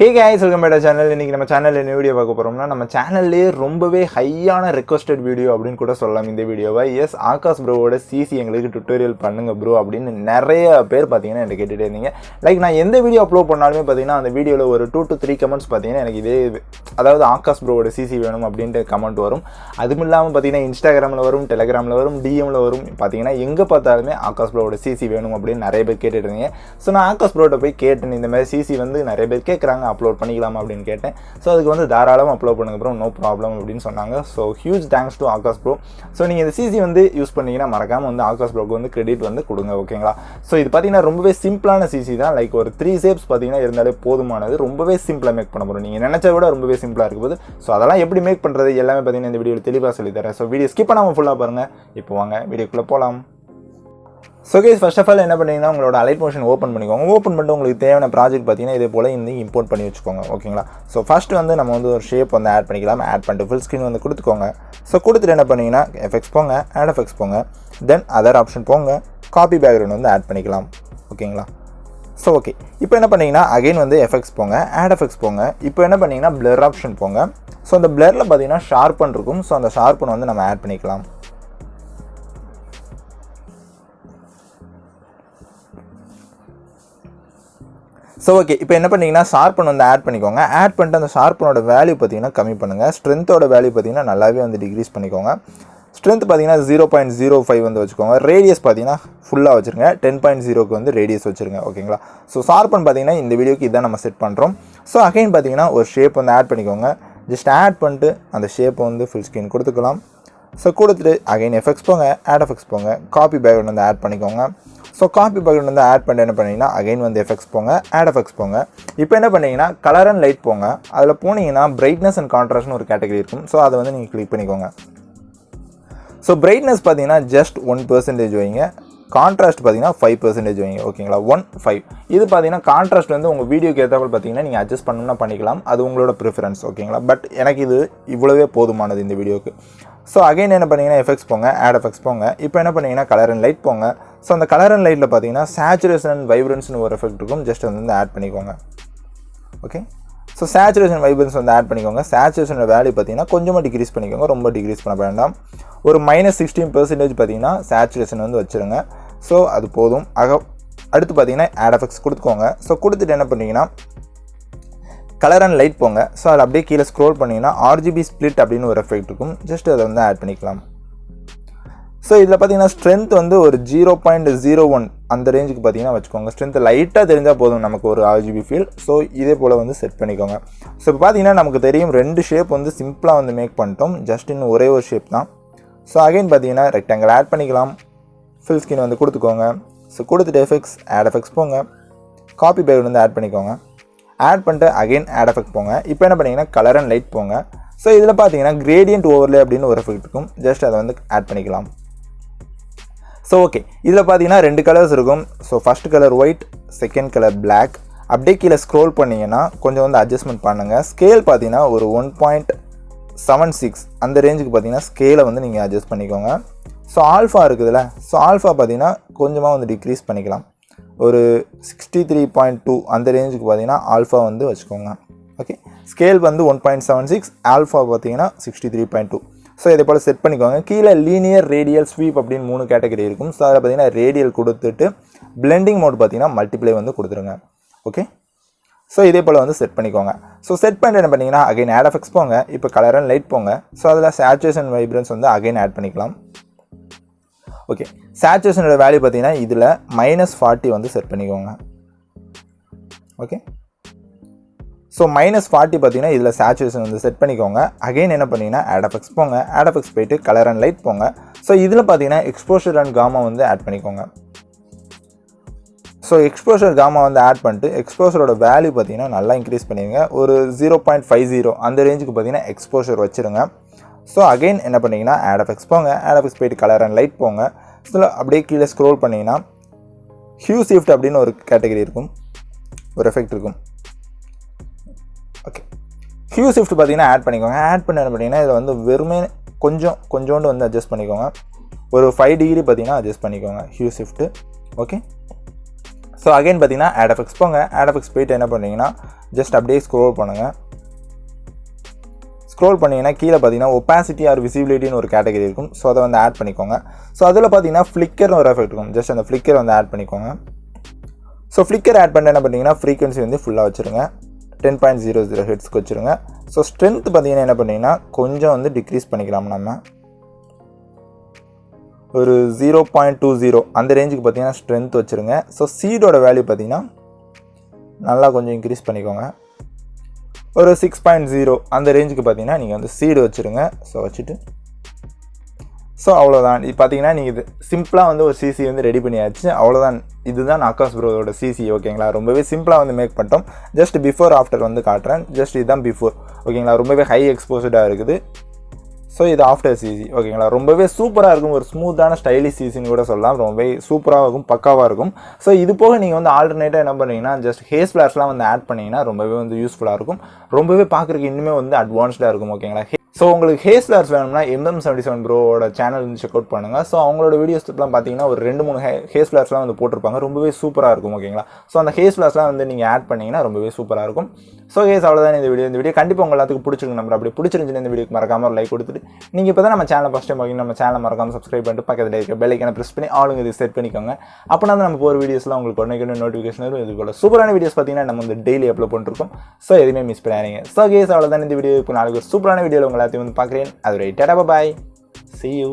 Hey guys, welcome back to our channel. இன்னைக்கு நம்ம சேனல்ல என்ன வீடியோ பார்க்க போறோம்னா நம்ம சேனல்லே ரொம்பவே ஹையான ரெக்வெஸ்டட் வீடியோ அப்படினு கூட சொல்லலாம் இந்த வீடியோவை. எஸ் ஆகாஷ் ப்ரோவோட சிசி எங்களுக்கு டுட்டோரியல் பண்ணுங்க ப்ரோ அப்படினு நிறைய பேர் பாத்தீங்கன்னா என்ன கேட்டிட்டே இருந்தீங்க. லைக் நான் எந்த வீடியோ அப்லோட் பண்ணாலுமே பாத்தீங்கன்னா அந்த வீடியோல ஒரு 2 to 3 கமெண்ட்ஸ் பாத்தீங்கன்னா எனக்கு இதே அதாவது ஆகாஷ் ப்ரோவோட சிசி வேணும் அப்படினு கமெண்ட் வரும். அதுவும் இல்லாம பாத்தீங்கன்னா இன்ஸ்டாகிராம்ல வரும், டெலிகிராம்ல வரும், டிஎம்ல வரும். பாத்தீங்கன்னா எங்க பார்த்தாலுமே ஆகாஷ் ப்ரோவோட சிசி வேணும் அப்படினு நிறைய பேர் கேட்டிட்டு இருந்தீங்க. சோ நான் ஆகாஷ் ப்ரோட்ட போய் கேட்டேன் இந்த மாதிரி சிசி வந்து நிறைய பேர் கேக்குறாங்க அப்லோட் பண்ணிக்கலாம் அப்படின்னு கேட்டேன். ஸோ அதுக்கு வந்து தாராளமாக அப்லோட் பண்ணுங்க ப்ரோ, நோ ப்ராப்ளம் அப்படின்னு சொன்னாங்க. So huge thanks to Akash bro. So நீங்கள் இந்த சிசி வந்து யூஸ் பண்ணீங்கன்னா மறக்காமல் வந்து ஆகாஷ் ப்ரோக்கு வந்து கிரெடிட் வந்து கொடுங்க, ஓகேங்களா? ஸோ இது பார்த்தீங்கன்னா ரொம்பவே சிம்பிளான சிசி தான். லைக் ஒரு 3 ஷேப்ஸ் பார்த்தீங்கன்னா இருந்தாலே போதுமானது. ரொம்பவே சிம்பிளாக மேக் பண்ண போகிறோம். நீங்கள் நினச்சா விட ரொம்பவே சிம்பிளாக இருக்கும் போது. ஸோ அதெல்லாம் எப்படி மேக் பண்ணுறது எல்லாமே பார்த்தீங்கன்னா இந்த வீடியோவில் தெளிவாக சொல்லித்தரேன். ஸோ வீடியோ ஸ்கிப் பண்ணாமல் ஃபுல்லாக பாருங்கள். இப்போ வாங்க வீடியோக்குள்ளே போகலாம். So guys first of all என்ன பண்ணிங்கன்னா உங்களோட அலைட் மோஷன் ஓப்பன் பண்ணிக்கோங்க. ஓப்பன் பண்ணிட்டு உங்களுக்கு தேவையான ப்ராஜெக்ட் பார்த்தீங்கன்னா இதே போல் இந்த இம்போர்ட் பண்ணி வச்சுக்கோங்க, ஓகேங்களா? ஸோ ஃபஸ்ட்டு வந்து நம்ம வந்து ஒரு ஷேப் வந்து ஆட் பண்ணிக்கலாம். ஆட் பண்ணிட்டு ஃபுல் ஸ்க்ரீன் வந்து கொடுத்துக்கோங்க. ஸோ கொடுத்துட்டு என்ன பண்ணிங்கன்னா எஃபெக்ட்ஸ் போங்க, ஆட் எஃபெக்ட்ஸ் போங்க, தென் அதர் ஆப்ஷன் போங்க, காப்பி பேக்ரவுண்ட் வந்து ஆட் பண்ணிக்கலாம், ஓகேங்களா? ஸோ ஓகே, இப்போ என்ன பண்ணிங்கன்னா அகைன் வந்து எஃபெக்ட்ஸ் போங்க, ஆட் எஃபெக்ட்ஸ் போங்க. இப்போ என்ன பண்ணிங்கன்னா பிளர் ஆப்ஷன் போங்க. ஸோ அந்த பிளரில் பார்த்தீங்கன்னா ஷார்ப்பன் இருக்கும். ஸோ அந்த ஷார்ப்பன் வந்து நம்ம ஆட் பண்ணிக்கலாம். ஸோ ஓகே, இப்போ என்ன பண்ணிங்கன்னா ஷார்ப்பன் வந்து ஆட் பண்ணிக்கோங்க. ஆட் பண்ணிட்டு அந்த ஷார்ப்பனோட வேல்யூ பார்த்தீங்கன்னா கம்மி பண்ணுங்கள். ஸ்ட்ரென்த்தோட வேல்யூ பார்த்தீங்கன்னா நல்லாவே வந்து டிக்ரீஸ் பண்ணிக்கோங்க. ஸ்ட்ரென்த் பார்த்தீங்கன்னா 0.05 வந்து வச்சுக்கோங்க. ரேடியஸ் பார்த்தீங்கன்னா ஃபுல்லாக வச்சுருங்க. 10.0க்கு வந்து ரேடியஸ் வச்சுருங்க, ஓகேங்களா? ஸோ ஷார்ப்பன் பார்த்தீங்கன்னா இந்த வீடியோக்கு இதான் நம்ம செட் பண்ணுறோம். ஸோ அகைன் பார்த்தீங்கன்னா ஒரு ஷேப் வந்து ஆட் பண்ணிக்கோங்க. ஜஸ்ட் ஆட் பண்ணிட்டு அந்த ஷேப்பை வந்து ஃபுல் ஸ்க்ரீன் கொடுத்துக்கலாம். ஸோ கொடுத்துட்டு அகைன் எஃபெக்ட்ஸ் போங்க, ஆட் எஃபெக்ட்ஸ் போங்க, காப்பி பேக்ரவுண்ட் வந்து ஆட் பண்ணிக்கோங்க. ஸோ காப்பி பேக்ரவுண்ட் வந்து ஆட் பண்ணிட்டு என்ன பண்ணிங்கன்னா அகைன் வந்து எஃபெக்ட்ஸ் போங்க, ஆட் எஃபெக்ட்ஸ் போங்க. இப்போ என்ன பண்ணிங்கன்னா கலர் அண்ட் லைட் போங்க. அதில் போனீங்கன்னா பிரைட்னஸ் அண்ட் கான்ட்ராஸ்ட்னு ஒரு கேட்டகரி இருக்கும். ஸோ அதை வந்து நீங்கள் கிளிக் பண்ணிக்கோங்க. ஸோ பிரைட்னஸ் பார்த்தீங்கன்னா ஜஸ்ட் 1% வைங்க. கான்ட்ராஸ்ட் பார்த்தீங்கன்னா 5% வைங்க, ஓகேங்களா? 1.5. இது பார்த்தீங்கன்னா கான்ட்ராஸ்ட் வந்து உங்கள் வீடியோக்கு ஏற்றாமல் பார்த்தீங்கன்னா நீங்கள் அட்ஜஸ்ட் பண்ணணும்னா பண்ணிக்கலாம். அது உங்களோட ப்ரிஃபரன்ஸ், ஓகேங்களா? பட் எனக்கு இது இவ்வளவே போதுமானது இந்த வீடியோக்கு. ஸோ அகைன் என்ன பண்ணிங்கன்னா எஃபெக்ட்ஸ் போங்க, ஆட் எஃபெக்ட்ஸ் போங்க. இப்போ என்ன பண்ணிங்கன்னா கலர் அண்ட் லைட் போங்க. ஸோ அந்த கலர் அண்ட் லைட்டில் பார்த்தீங்கன்னா சேச்சுரேஷன் அண்ட் வைப்ரன்ஸ்னு ஒரு எஃபெக்ட் இருக்கும். ஜஸ்ட் வந்து ஆட் பண்ணிக்கோங்க, ஓகே? ஸோ சேச்சுரேஷன் வைப்ரன்ஸ் வந்து ஆட் பண்ணிக்கோங்க. சேச்சுரேஷனோட வேல்யூ பார்த்தீங்கன்னா கொஞ்சமாக டிக்ரீஸ் பண்ணிக்கோங்க, ரொம்ப டிக்ரீஸ் பண்ண வேண்டாம். ஒரு -16% பார்த்தீங்கன்னா சேச்சுரேஷன் வந்து வச்சுருங்க. ஸோ அது போதும். அடுத்து பார்த்தீங்கன்னா ஆட் எஃபெக்ட்ஸ் கொடுத்துக்கோங்க. ஸோ கொடுத்துட்டு என்ன பண்ணிங்கன்னா கலர் அண்ட் லைட் போங்க. ஸோ அதில் அப்படியே கீழே ஸ்க்ரோல் பண்ணிங்கன்னா ஆர்ஜிபி ஸ்ப்ளிட் அப்படின்னு ஒரு எஃபெக்ட் இருக்கும். ஜஸ்ட் அதை வந்து ஆட் பண்ணிக்கலாம். ஸோ இதில் பார்த்தீங்கன்னா ஸ்ட்ரென்த் வந்து ஒரு 0.01 அந்த ரேஞ்சுக்கு பார்த்தீங்கன்னா வச்சுக்கோங்க. ஸ்ட்ரென்த் லைட்டாக தெரிஞ்சால் போதும் நமக்கு ஒரு ஆர்ஜிபி ஃபீல். ஸோ இதே போல் வந்து செட் பண்ணிக்கோங்க. ஸோ இப்போ பார்த்தீங்கன்னா நமக்கு தெரியும் 2 ஷேப் வந்து சிம்பிளாக வந்து மேக் பண்ணிட்டோம். ஜஸ்ட் இன்னும் ஒரே ஒரு ஷேப் தான். ஸோ அகைன் பார்த்தீங்கன்னா ரெக்டாங்கிள் ஆட் பண்ணிக்கலாம். ஃபுல் ஸ்க்ரீன் வந்து கொடுத்துக்கோங்க. ஸோ கொடுத்துட்டு எஃபெக்ட்ஸ், ஆட் எஃபெக்ட்ஸ் போங்க, காப்பி பேக்ரவுண்ட் வந்து ஆட் பண்ணிக்கோங்க. ஆட் பண்ணிட்டு அகைன் ஆட் எஃபெக்ட் போங்க. இப்போ என்ன பண்ணிங்கன்னா கலர் அண்ட் லைட் போங்க. ஸோ இதில் பார்த்தீங்கன்னா கிரேடியன்ட் ஓவர்லே அப்படின்னு ஒரு எஃபெக்ட் இருக்கும். ஜஸ்ட் அதை வந்து ஆட் பண்ணிக்கலாம். ஸோ ஓகே, இதில் பார்த்தீங்கன்னா 2 கலர்ஸ் இருக்கும். So first colour white, second colour black. அப்படியே கீழே ஸ்க்ரோல் பண்ணிங்கன்னா கொஞ்சம் வந்து அட்ஜஸ்ட்மெண்ட் பண்ணுங்கள். ஸ்கேல் பார்த்தீங்கன்னா ஒரு 1.76 அந்த ரேஞ்சுக்கு பார்த்தீங்கன்னா ஸ்கேலை வந்து நீங்கள் அட்ஜஸ்ட் பண்ணிக்கோங்க. ஸோ ஆல்ஃபா இருக்குதுல்ல, ஸோ ஆல்ஃபா பார்த்தீங்கன்னா கொஞ்சமாக வந்து டிக்ரீஸ் பண்ணிக்கலாம். ஒரு 63.2 அந்த ரேஞ்சுக்கு பார்த்தீங்கன்னா ஆல்ஃபா வந்து வச்சுக்கோங்க, ஓகே? ஸ்கேல் வந்து 1.76, ஆல்ஃபா பார்த்தீங்கன்னா 63.2. ஸோ இதே போல் செட் பண்ணிக்கோங்க. கீழே லீனியர், ரேடியல், ஸ்வீப் அப்படின்னு 3 கேட்டகரி இருக்கும். ஸோ அதில் பார்த்தீங்கன்னா ரேடியல் கொடுத்துட்டு பிளெண்டிங் மோட் பார்த்தீங்கன்னா மல்டிப்ளை வந்து கொடுத்துருங்க, ஓகே? ஸோ இதே போல் வந்து செட் பண்ணிக்கோங்க. ஸோ செட் பண்ணிட்டு என்ன பண்ணிங்கன்னா அகைன் ஆட் எஃபெக்ட்ஸ் போங்க. இப்போ கலர் அண்ட் லைட் போங்க. ஸோ அதில் சேச்சுரேஷன் வைப்ரன்ஸ் வந்து அகைன் ஆட் பண்ணிக்கலாம், ஓகே? சேச்சுரேஷனோட வேல்யூ பார்த்தீங்கன்னா இதில் -40 வந்து செட் பண்ணிக்கோங்க, ஓகே? ஸோ -40 பார்த்தீங்கன்னா இதில் சேச்சுரேஷன் வந்து செட் பண்ணிக்கோங்க. அகைன் என்ன பண்ணிங்கன்னா ஆட் எஃபெக்ட்ஸ் போங்க. ஆட் எஃபெக்ட்ஸ் போயிட்டு கலர் அண்ட் லைட் போங்க. ஸோ இதில் பார்த்தீங்கன்னா எக்ஸ்போஷர் அண்ட் காமா வந்து ஆட் பண்ணிக்கோங்க. ஸோ எக்ஸ்போஷர் காமா வந்து ஆட் பண்ணிட்டு எக்ஸ்போஷரோட வேல்யூ பார்த்தீங்கன்னா நல்லா இன்க்ரீஸ் பண்ணிடுங்க. ஒரு 0.50 அந்த ரேஞ்சுக்கு பார்த்தீங்கன்னா எக்ஸ்போஷர் வச்சுருங்க. ஸோ அகைன் என்ன பண்ணிங்கன்னா ஆட் எஃபெக்ட்ஸ் போங்க. ஆட் எஃபெக்ட்ஸ் போயிட்டு கலர் அண்ட் லைட் போங்க. ஸோ அப்படியே கீழே ஸ்க்ரோல் பண்ணிங்கன்னா ஹியூ ஷிஃப்ட் அப்படின்னு ஒரு கேட்டகரி இருக்கும், ஒரு எஃபெக்ட் இருக்கும், ஓகே? ஹியூ ஷிஃப்ட் பார்த்தீங்கன்னா ஆட் பண்ணிக்கோங்க. ஆட் பண்ண என்ன பண்ணிங்கன்னா இதில் வந்து வெறுமே கொஞ்சோண்டு வந்து அட்ஜஸ்ட் பண்ணிக்கோங்க. ஒரு 5 டிகிரி பார்த்தீங்கன்னா அட்ஜஸ்ட் பண்ணிக்கோங்க hue shift, okay? So again பார்த்தீங்கன்னா Akashfx போங்க. Akashfx போயிட்டு என்ன பண்ணுறீங்கன்னா ஜஸ்ட் அப்படியே ஸ்க்ரோல் பண்ணுங்கள். ஸ்க்ரோல் பண்ணிங்கன்னா கீழே பார்த்தீங்கன்னா ஒப்பாசிட்டி ஆர் விசிபிலிட்டின்னு ஒரு கேட்டகரி இருக்கும். ஸோ அதை வந்து ஆட் பண்ணிக்கோங்க. ஸோ அதில் பார்த்தீங்கன்னா ஃப்ளிக்கர்னு ஒரு எஃபெக்ட் இருக்கும். ஜஸ்ட் அந்த ஃப்ளிக்கர் வந்து ஆட் பண்ணிக்கோங்க. ஸோ ஃப்ளிக்கர் ஆட் பண்ணிட்டு என்ன பண்ணிங்கன்னா ஃப்ரீக்வன்சி வந்து ஃபுல்லாக வச்சுருங்க. 10.00 ஹெட்ஸ்க்கு வச்சுருங்க. ஸோ ஸ்ட்ரென்த் பார்த்தீங்கன்னா என்ன பண்ணிங்கன்னா கொஞ்சம் வந்து டிக்ரீஸ் பண்ணிக்கலாம். நம்ம ஒரு 0.20 அந்த ரேஞ்சுக்கு பார்த்தீங்கன்னா ஸ்ட்ரென்த் வச்சுருங்க. ஸோ சீடோட வேல்யூ பார்த்தீங்கன்னா நல்லா கொஞ்சம் இன்க்ரீஸ் பண்ணிக்கோங்க. ஒரு 6.0 அந்த ரேஞ்சுக்கு பார்த்தீங்கன்னா நீங்கள் வந்து சீடு வச்சுருங்க. ஸோ வச்சுட்டு ஸோ அவ்வளோதான். இது பார்த்தீங்கன்னா நீங்கள் இது சிம்பிளாக வந்து ஒரு சிசி வந்து ரெடி பண்ணியாச்சு. அவ்வளோதான். இதுதான் Akash ப்ரோவோட சிசி. ஓகேங்களா, ரொம்பவே சிம்பிளாக வந்து மேக் பண்ணிட்டோம். ஜஸ்ட் பிஃபோர் ஆஃப்டர் வந்து காட்டுறேன். ஜஸ்ட் இதுதான் பிஃபோர். ஓகேங்களா, ரொம்பவே ஹை எக்ஸ்போஸ்டாக இருக்குது. ஸோ இது ஆஃப்டர் சிசி. ஓகேங்களா, ரொம்பவே சூப்பராக இருக்கும். ஒரு ஸ்மூத்தான ஸ்டைலிஷ் சிசின்னு கூட சொல்லலாம். ரொம்பவே சூப்பராக இருக்கும், பக்காவாக இருக்கும். ஸோ இது போக நீங்கள் வந்து ஆல்டர்னேட்டாக என்ன பண்ணுறீங்கன்னா ஜஸ்ட் ஹேர் ஃப்ளாஷ்லாம் வந்து ஆட் பண்ணிங்கன்னா ரொம்பவே வந்து யூஸ்ஃபுல்லாக இருக்கும். ரொம்பவே பார்க்குறதுக்கு இன்னுமே வந்து அட்வான்ஸ்டாக இருக்கும். ஓகேங்களா, ஸோ உங்களுக்கு ஹேர் ஃப்ளார்ஸ் வேணும்னா MM77 ப்ரோவோட சேனல் வந்து செக் அவுட் பண்ணுங்கள். ஸோ அவங்களோட வீடியோஸ்லாம் பார்த்தீங்கன்னா ஒரு 2-3 ஹேர் ஃப்ளார்ஸ்லாம் வந்து போட்டிருப்பாங்க. ரொம்பவே சூப்பராக இருக்கும். ஓகேங்களா, ஸோ அந்த ஹேர் ஃப்ளார்ஸ்லாம் வந்து நீங்கள் ஆட் பண்ணிங்கன்னா ரொம்பவே சூப்பராக இருக்கும். ஸோ கேஸ் அவ்வளோதான் இந்த வீடியோ கண்டிப்பாக உங்கள் எல்லாத்துக்கும் பிடிச்சிருக்கு. நம்ம அப்படி பிடிச்சிருந்துச்சுன்னு இந்த வீடியோக்கு மறக்காம ஒரு லைக் கொடுத்துட்டு நீங்கள் இப்போ தான் நம்ம சேனல் ஃபஸ்ட் டைம் பார்க்கணும். நம்ம சேனல் மறக்காம சப்ஸ்கிரைப் பண்ணிட்டு பக்கத்தில் இருக்க பெல் ஐக்கானை ப்ரெஸ் பண்ணி ஆளுங்க இது செட் பண்ணிக்கோங்க. அப்போனா தான் நம்ம போகிற வீடியோஸ்லாம் உங்களுக்கு உடனே நோட்டிஃபிகேஷன் வரும். இது போல சூப்பரான வீடியோஸ் பார்த்தீங்கன்னா நம்ம வந்து டெய்லி அப்லோட் பண்ணிருக்கோம். ஸோ எதுவுமே மிஸ் பண்ணாதீங்க. ஸோ கேஸ் அவ்வளோதான் இந்த வீடியோ. இப்போ நாளைக்கு ஒரு சூப்பரான வீடியோவில் உங்கள் எல்லாத்தையும் வந்து பார்க்குறேன். அது ரைட். டாடா, பை. See you.